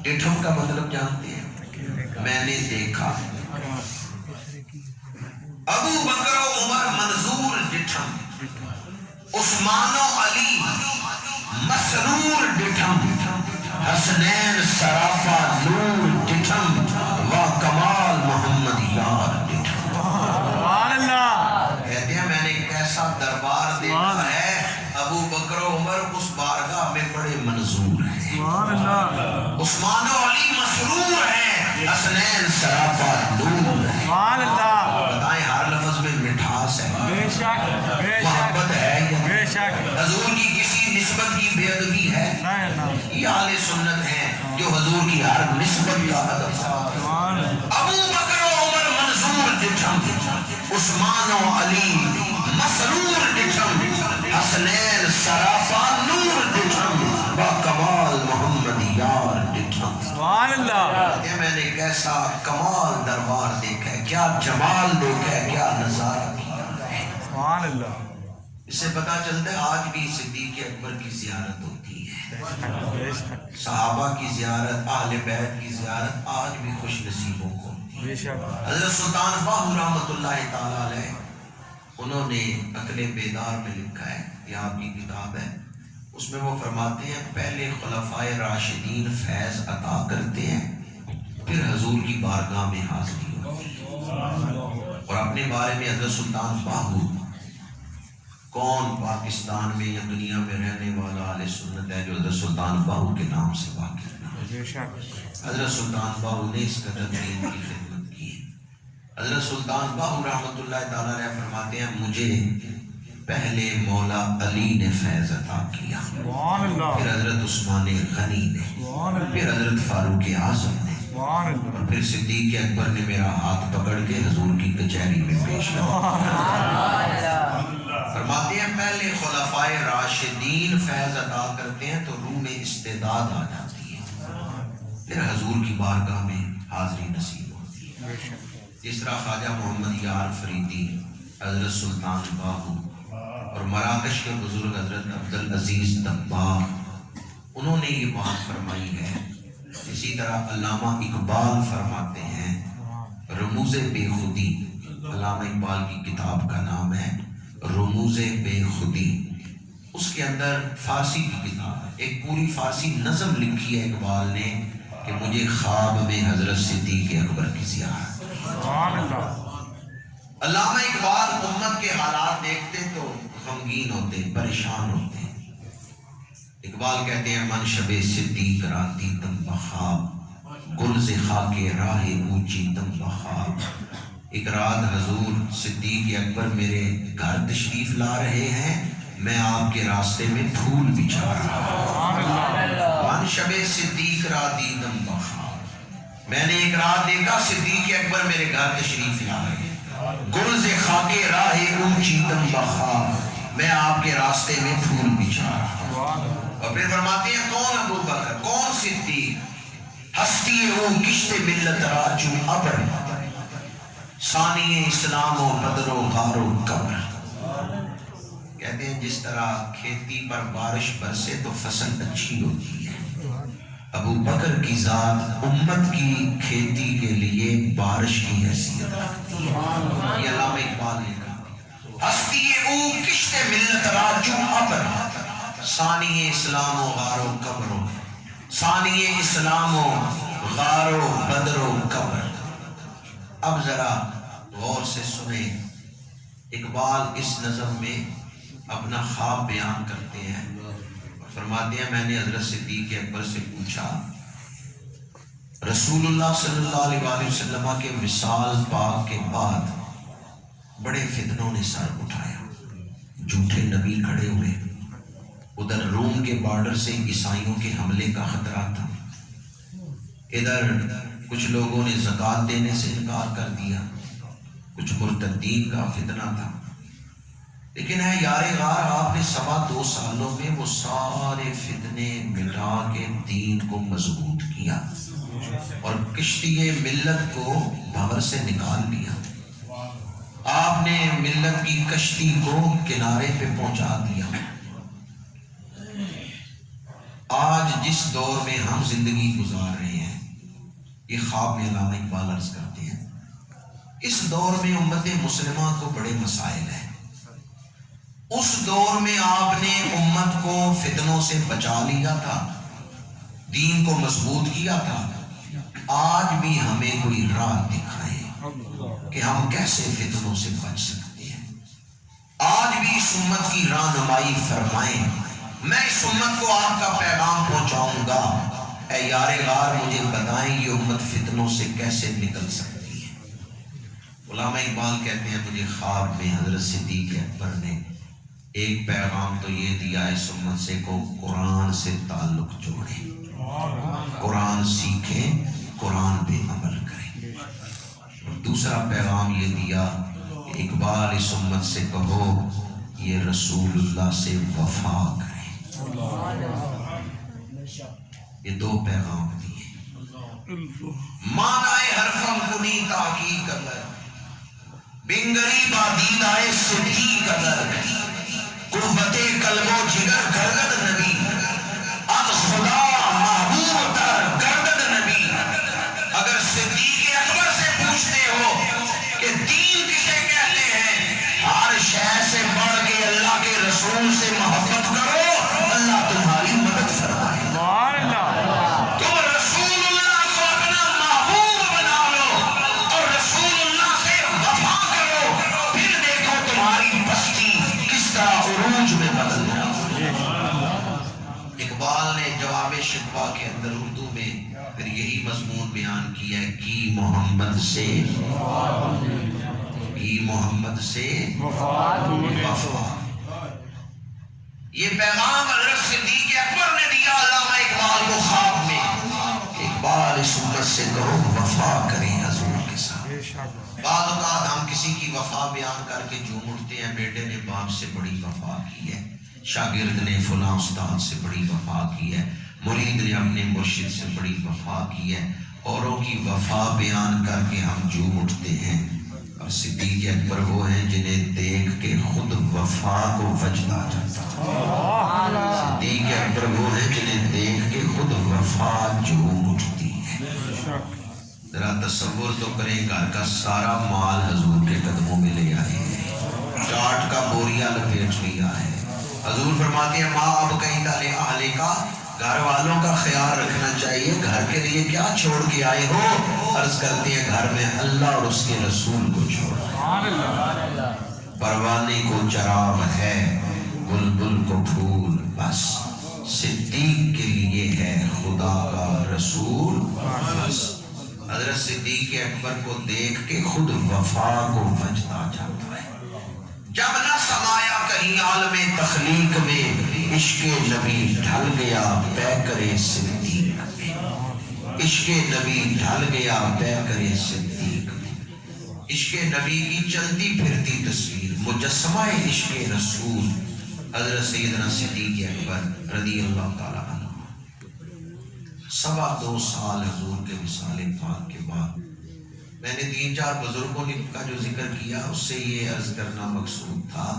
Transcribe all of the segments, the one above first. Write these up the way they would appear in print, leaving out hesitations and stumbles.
ڈٹھم کا مطلب جانتے ہیں؟ میں نے دیکھا. ابو بکر و عمر منظور ڈٹھم، عثمان و علی مسرور ڈٹھم، حسنین سراپا نور ڈٹھم، و کمال محمد یار ڈٹھم. کہتے ہیں میں نے ایک ایسا دربار دیکھا ہے، ابو بکر و عمر اس بارگاہ میں بڑے منظور ہیں، عثمان و علی مسرور ہیں، حسنین سراپا نور ہیں. بتائیں ہر لفظ میں مٹھاس ہے، محبت ہے یا بے شک. حضور کی کسی نسبت کی بے ادبی ہے؟ یہ اہل سنت ہیں جو حضور کی ہر نسبت کا ادب ہے. ابو بکر و عمر منظور ڈٹھم، عثمان و علی مسرور ڈٹھم، حسنین سراپا نور ڈٹھم، با کمال محمد یار ڈٹھم. میں نے کیسا کمال دربار دیکھا ہے، کیا جمال دیکھا ہے، کیا نظارہ کیا ہے. اس سے پتا چلتا ہے آج بھی صدیق اکبر کی زیارت ہوتی ہے، صحابہ کی زیارت، اہل بیت کی زیارت آج بھی خوش نصیبوں کو ہوتی ہے. حضرت سلطان باہو رحمۃ اللہ تعالی علیہ انہوں نے عقل بیدار میں لکھا ہے، یہ آپ کی کتاب ہے، اس میں وہ فرماتے ہیں پہلے خلفائے راشدین فیض عطا کرتے ہیں، پھر حضور کی بارگاہ میں حاضری ہوتی ہے. اور اپنے بارے میں حضرت سلطان باہو، کون پاکستان میں یا دنیا میں رہنے والا اہل سنت ہے جو حضرت سلطان باہو کے نام سے واقف ہے؟ حضرت سلطان باہو نے اس قدر دین کی خدمت کی. حضرت سلطان باہو رحمۃ اللہ تعالیٰ علیہ فرماتے ہیں مجھے پہلے مولا علی نے فیض عطا کیا، پھر حضرت عثمان غنی نے، پھر حضرت فاروق اعظم نے، اور پھر صدیق اکبر نے میرا ہاتھ پکڑ کے حضور کی کچہری میں پیش کیا. فرماتے ہیں پہلے خلفائے راشدین فیض عطا کرتے ہیں تو روح میں استعداد آ جاتی ہے، پھر حضور کی بارگاہ میں حاضری نصیب ہوتی ہے. اس طرح خواجہ محمد یار فریدی، حضرت سلطان باہو اور مراکش کے بزرگ حضرت عبدالعزیز دباغ، انہوں نے یہ بات فرمائی ہے. اسی طرح علامہ اقبال فرماتے ہیں رموز بے خودی، علامہ اقبال کی کتاب کا نام ہے رموز بے خودی، اس کے اندر فارسی کی کتاب ہے، ایک پوری فارسی نظم لکھی ہے اقبال نے کہ مجھے خواب میں حضرت صدیق اکبر کی زیارت. علامہ اقبال امت کے حالات دیکھتے تو غمگین ہوتے، پریشان ہوتے. اقبال کہتے ہیں من شب صدیق راتی تم بخواب، گل ز خاک راہ اونچی تم بخواب. ایک رات حضور صدیق اکبر میرے گھر تشریف لا رہے ہیں، میں آپ کے راستے میں پھول بچھا رہا ہوں. من شب صدیق راتی تم بخواب، میں نے ایک رات دیکھا صدیق اکبر میرے گھر تشریف لا رہے ہیں، گل ز خاک راہ اونچی تم بخواب، میں آپ کے راستے میں پھول بچھا رہا ہوں. اور پھر فرماتے ہیں کون ابو بکر، کون صدیق، ہستی او کشت ملت را چون ابر، ثانی اسلام و بدر و غار و قبر. کہتے ہیں جس طرح کھیتی پر بارش برسے تو فصل اچھی ہوتی ہے، ابو بکر کی ذات امت کی کھیتی کے لیے بارش کی حیثیت رکھتی ہے. یہ علامہ اقبال نے کہا ہستی او کشت ملت را چون ابر، ثانی اسلام و غار و قبر، ثانی اسلام و غار و بدر و قبر. اب ذرا غور سے سنیں، اقبال اس نظم میں اپنا خواب بیان کرتے ہیں، فرماتے ہیں میں نے حضرت صدیق اکبر سے پوچھا رسول اللہ صلی اللہ علیہ وآلہ وسلم کے وصال پاک کے بعد بڑے فتنوں نے سر اٹھایا، جھوٹے نبی کھڑے ہوئے، ادھر روم کے بارڈر سے عیسائیوں کے حملے کا خطرہ تھا، ادھر کچھ لوگوں نے زکوٰۃ دینے سے انکار کر دیا، کچھ مرتدین کا فتنہ تھا. لیکن ہے یار غار آپ نے 2.25 سالوں میں وہ سارے فتنے مٹا کے دین کو مضبوط کیا اور کشتی ملت کو بھنور سے نکال لیا. آپ نے ملت کی کشتی کو کنارے پہ پہنچا دیا. آج جس دور میں ہم زندگی گزار رہے ہیں، یہ خواب میں علامہ اقبال عرض کرتے ہیں، اس دور میں امت مسلمہ کو بڑے مسائل ہیں۔ اس دور میں آپ نے امت کو فتنوں سے بچا لیا تھا، دین کو مضبوط کیا تھا۔ آج بھی ہمیں کوئی راہ دکھائے کہ ہم کیسے فتنوں سے بچ سکتے ہیں۔ آج بھی اس امت کی رہنمائی فرمائیں۔ میں اس امت کو آپ کا پیغام پہنچاؤں گا، اے یار غار مجھے بتائیں یہ امت فتنوں سے کیسے نکل سکتی ہے۔ علامہ اقبال کہتے ہیں مجھے خواب میں حضرت صدیق اکبر نے ایک پیغام تو یہ دیا اس امت سے کو قرآن سے تعلق جوڑیں، قرآن سیکھیں، قرآن پہ عمل کریں۔ اور دوسرا پیغام یہ دیا کہ اقبال اس امت سے کہو یہ رسول اللہ سے وفا کریں۔ یہ دو پیغام دیے۔ مانائے حرفم کنی تحقیق اگر بنگری بادید آئے صدیق اگر قوت قلب و جگر گردد نبی از خدا محبوب تر گردد نبی۔ اگر صدیق اکبر سے پوچھتے ہو کہ دین کسے کہتے ہیں، ہر شے سے بڑھ کے اللہ کے رسول سے محبت کرو، اللہ تمہاری مدد فرمائے۔ تم رسول اللہ کو اپنا محبوب بنا لو اور رسول اللہ سے وفا کرو، پھر دیکھو تمہاری بستی کس طرح عروج میں بدل جائے۔ اقبال نے جواب شکوہ کے اندر اردو میں پھر یہی مضمون بیان کیا ہے، کی محمد سے وفا۔ یہ پیغام حضرت صدیق اکبر نے دیا علامہ اقبال کو خواب میں، اقبال اس امت سے کہو وفا کریں حضور کے ساتھ۔ بعض اوقات ہم کسی کی وفا بیان کر کے جھوم اٹھتے ہیں، بیٹے نے باپ سے بڑی وفا کی ہے، شاگرد نے فلاں استاد سے بڑی وفا کی ہے، مرید نے اپنے مرشد سے بڑی وفا کی ہے۔ اوروں کی وفا بیان کر کے ہم جھوم اٹھتے ہیں، اور صدیق اکبر وہ ہیں جنہیں دیکھ کے خود وفا کو وجد آ جاتا ہے۔ صدیق اکبر وہ ہیں جنہیں دیکھ کے خود وفا جھوم اٹھتی ہے۔ ذرا تصور تو کریں، گھر کا سارا مال حضور کے قدموں میں لے آئے ہیں، چاٹ کا بوریا لپیٹ لیا ہے۔ حضور فرماتے ہیں ماں اب کہیں ڈالے اہلے کا، گھر والوں کا خیال رکھنا چاہیے، گھر کے لیے کیا چھوڑ کے آئے ہو؟ عرض کرتے ہیں گھر میں اللہ اور اس کے رسول کو چھوڑ۔ پروانے کو چراغ ہے، بلبل کو پھول بس، صدیق کے لیے ہے خدا کا رسول بس۔ حضرت صدیق اکبر کو دیکھ کے خود وفا کو وجد آ جاتا ہے۔ جب نہ سمایا کہیں عالم تخلیق میں، عشق نبی ڈھل گیا پیکر صدیق میں، عشق نبی ڈھل گیا پیکر صدیق میں۔ عشق نبی کی چلتی پھرتی تصویر، مجسمہ عشق رسول حضرت سیدنا صدیق اکبر رضی اللہ تعالیٰ عنہ۔ 2.25 سال حضور کے وصال پاک کے بعد میں نے 3-4 بزرگوں کا جو ذکر کیا، اس سے یہ عرض کرنا مقصود تھا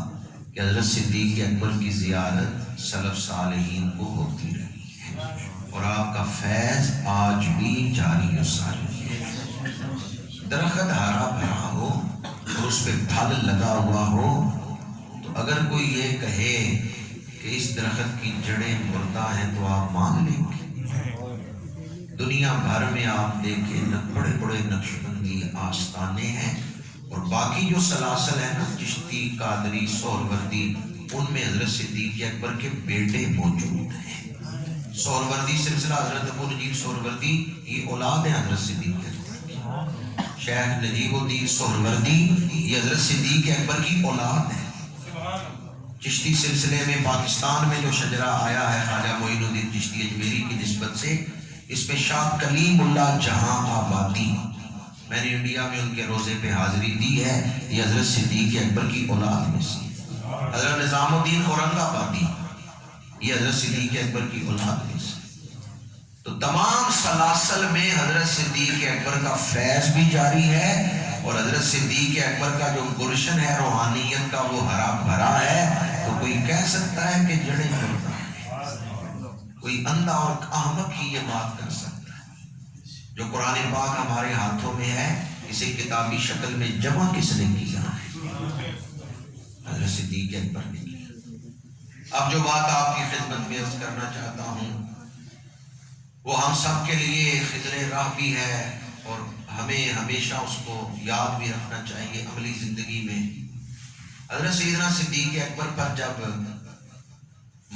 کہ حضرت صدیق اکبر کی زیارت سلف صالحین کو ہوتی رہی ہے، اور آپ کا فیض آج بھی جاری و ساری ہے۔ درخت ہرا بھرا ہو اور اس پہ پھل لگا ہوا ہو، تو اگر کوئی یہ کہے کہ اس درخت کی جڑیں مردہ ہیں تو آپ مان لیں گے؟ دنیا بھر میں آپ دیکھیں بڑے بڑے نقش بندی آستانے ہیں، اور باقی جو سلاسل ہیں نا، چشتی، قادری، سہروردی، ان میں حضرت صدیق اکبر کے بیٹے موجود ہیں۔ سہروردی سلسلہ حضرت ابو نجیب سہروردی، یہ اولاد ہے حضرت صدیق اکبر کی۔ شیخ نجیب الدین سہروردی یہ حضرت صدیق اکبر کی اولاد ہے۔ چشتی سلسلے میں پاکستان میں جو شجرہ آیا ہے خواجہ معین الدین چشتی اجمیری کی نسبت سے، اس میں شاہ کلیم اللہ جہاں آبادی، میں نے انڈیا میں ان کے روزے پہ حاضری دی ہے، یہ حضرت صدیق اکبر کی اولاد میں سے۔ حضرت نظام الدین اورنگ آبادی، یہ حضرت صدیق اکبر کی اولاد میں سے۔ تو تمام سلاسل میں حضرت صدیق اکبر کا فیض بھی جاری ہے، اور حضرت صدیق اکبر کا جو گلشن ہے روحانیت کا وہ ہرا بھرا ہے۔ تو کوئی کہہ سکتا ہے کہ جڑیں مردہ ہیں؟ کوئی اندھا اور احمق ہی یہ بات کر سکتا ہے۔ جو قرآن پاک ہمارے ہاتھوں میں ہے، اسے کتابی شکل میں جمع کس نے کیا ہے؟ حضرت صدیق اکبر نے کیا۔ اب جو بات آپ کی خدمت میں عرض کرنا چاہتا ہوں وہ ہم سب کے لیے خضر راہ بھی ہے، اور ہمیں ہمیشہ اس کو یاد بھی رکھنا چاہیے عملی زندگی میں۔ حضرت سیدنا صدیق اکبر پر جب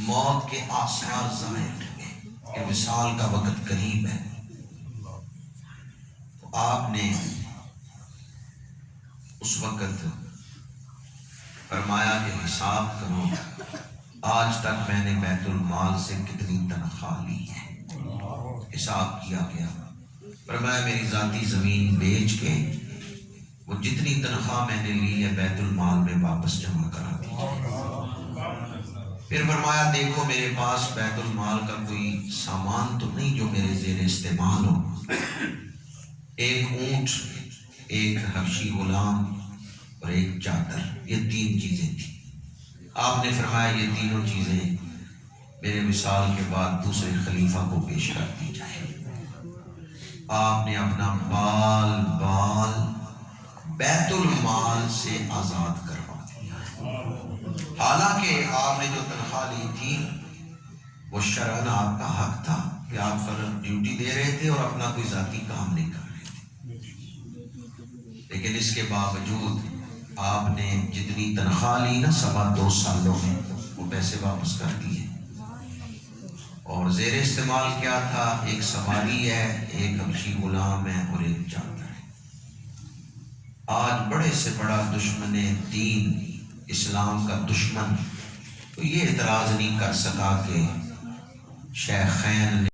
موت کے آثار ظاہر ہوئے کہ وصال کا وقت قریب ہے، تو آپ نے اس وقت فرمایا کہ حساب کرو آج تک میں نے بیت المال سے کتنی تنخواہ لی ہے۔ حساب کیا گیا، فرمایا میری ذاتی زمین بیچ کے وہ جتنی تنخواہ میں نے لی ہے بیت المال میں واپس جمع کرا دی جائے۔ پھر فرمایا دیکھو میرے پاس بیت المال کا کوئی سامان تو نہیں جو میرے زیر استعمال ہو۔ ایک اونٹ، ایک حبشی غلام اور ایک چادر، یہ 3 چیزیں تھیں۔ آپ نے فرمایا یہ تینوں چیزیں میرے وصال کے بعد دوسرے خلیفہ کو پیش کر دی جائے۔ آپ نے اپنا بال بیت المال سے آزاد کروا دیا۔ حالانکہ آپ نے جو تنخواہ لی تھی وہ شرعاً آپ کا حق تھا کہ آپ فرض ڈیوٹی دے رہے تھے اور اپنا کوئی ذاتی کام نہیں کر رہے تھے، لیکن اس کے باوجود آپ نے جتنی تنخواہ لی نا 2.25 سالوں میں وہ پیسے واپس کر دیے۔ اور زیر استعمال کیا تھا؟ ایک سواری ہے، ایک حبشی غلام ہے اور ایک چادر ہے۔ آج بڑے سے بڑا دشمن دین، اسلام کا دشمن، تو یہ اعتراض نہیں کر سکا کہ شیخین